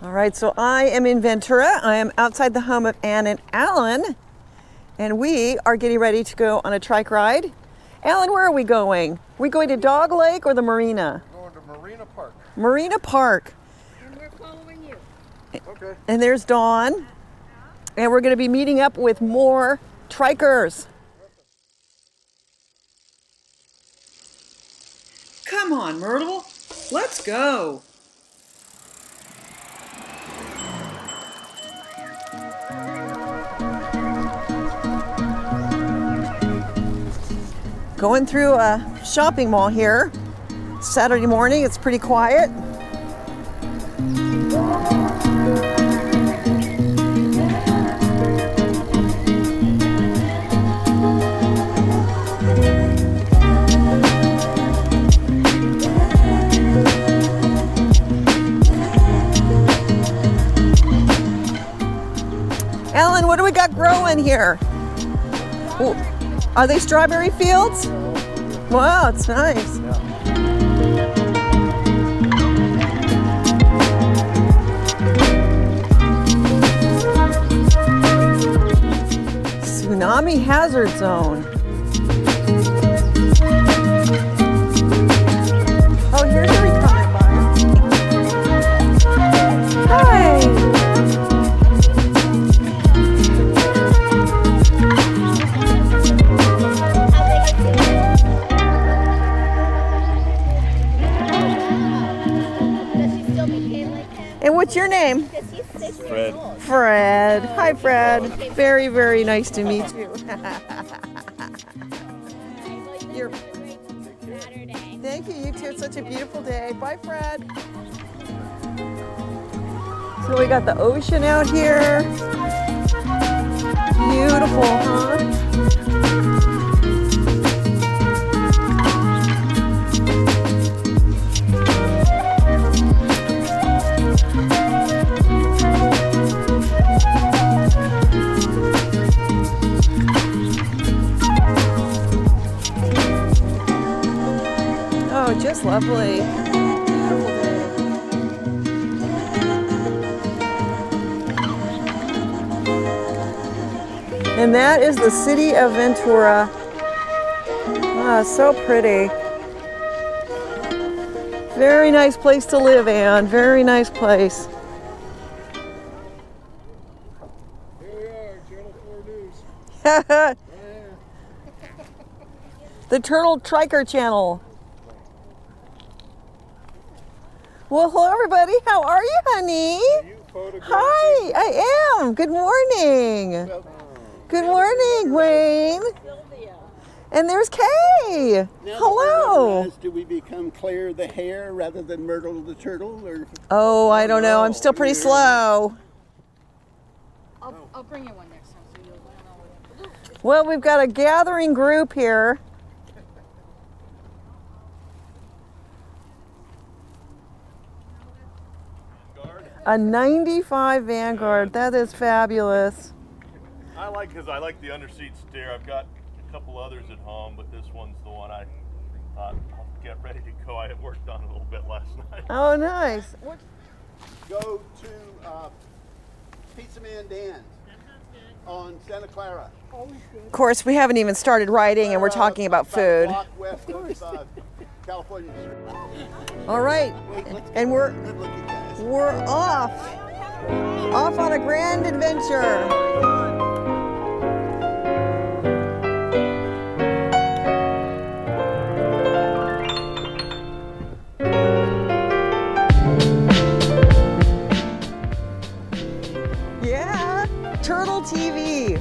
All right, so I am in Ventura. I am outside the home of Ann and Alan, and we are getting ready to go on a trike ride. Alan, where are we going? Are we going to Dog Lake or the marina? We're going to Marina Park. Marina Park. And we're following you. Okay. And there's Dawn. And we're going to be meeting up with more trikers. Come on, Myrtle. Let's go. Going through a shopping mall here. Saturday morning, it's pretty quiet. Alan, what do we got growing here? Ooh, are they strawberry fields? Wow, it's nice. Tsunami hazard zone. Oh, here's a Recumbent bar. Hi. And what's your name? Fred. Fred. Hi, Fred. Very, very nice to meet you. Thank you. You too. It's such a beautiful day. Bye, Fred. So we got the ocean out here. Beautiful, huh? Oh, just lovely. Beautiful day. And that is the city of Ventura. Ah, so pretty. Very nice place to live, Ann. Very nice place. Here we are, Channel 4 News. The Turtle Triker channel. Well, hello everybody. How are you, honey? Hi, I am. Good morning. Good morning, Wayne. And there's Kay. Hello. Do we become Claire the hare rather than Myrtle the turtle? Or? Oh, I don't know. I'm still pretty slow. I'll bring you one next time so you'll know what to do. Well, we've got a gathering group here. A 95 Vanguard. That is fabulous. I like the underseat steer. I've got a couple others at home, but this one's the one I thought I'll get ready to go. I had worked on it a little bit last night. Oh, nice. Go to Pizza Man Dan's on Santa Clara. Of course, we haven't even started riding and we're talking about food. Block west of California Street. All right, and we're off on a grand adventure. Yeah, Turtle TV.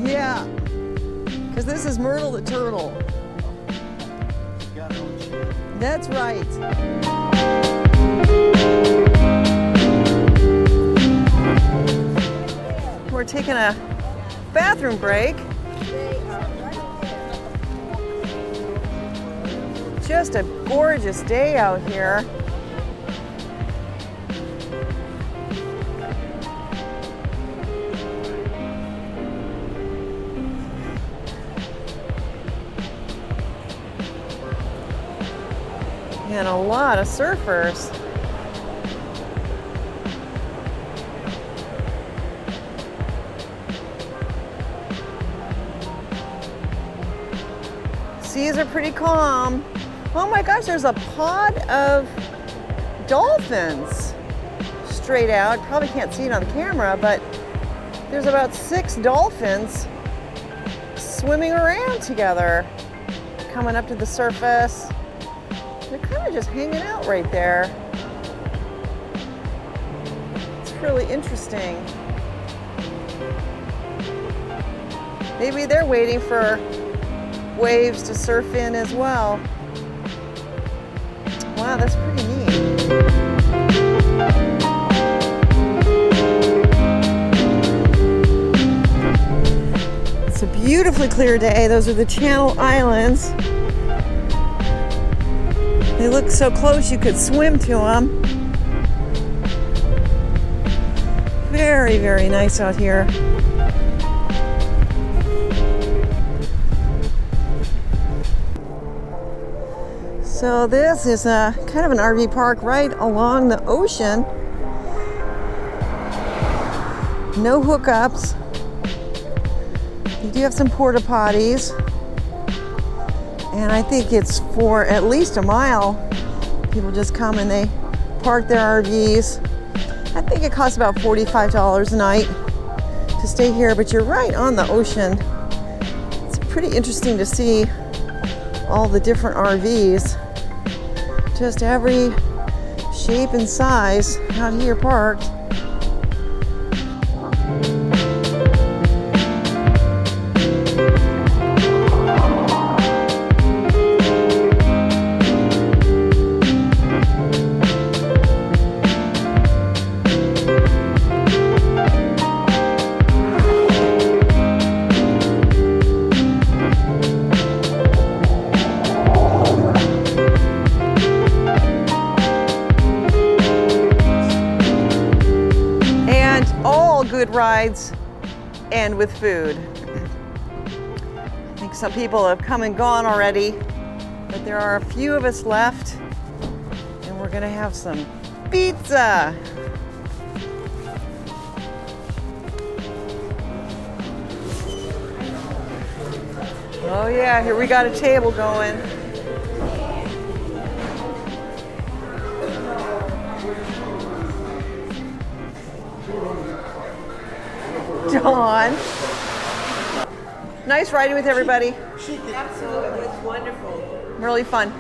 Yeah, because this is Myrtle the turtle. That's right. We're taking a bathroom break. Just a gorgeous day out here. And a lot of surfers. seas are pretty calm. Oh my gosh, there's a pod of dolphins straight out. Probably can't see it on the camera, but there's about 6 dolphins swimming around together, coming up to the surface. They're kind of just hanging out right there. It's really interesting. Maybe they're waiting for waves to surf in as well. Wow, that's pretty neat. It's a beautifully clear day. Those are the Channel Islands. They look so close you could swim to them. Very, very nice out here. So this is a kind of an RV park right along the ocean. No hookups. You do have some porta potties. And I think it's for at least a mile. People just come and they park their RVs. I think it costs about $45 a night to stay here, but you're right on the ocean. It's pretty interesting to see all the different RVs. Just every shape and size out here parked. Good rides and with food. I think some people have come and gone already, but there are a few of us left, and we're gonna have some pizza. Oh yeah, here we got a table going. Dawn. Nice riding with everybody. Absolutely. It was wonderful. Really fun.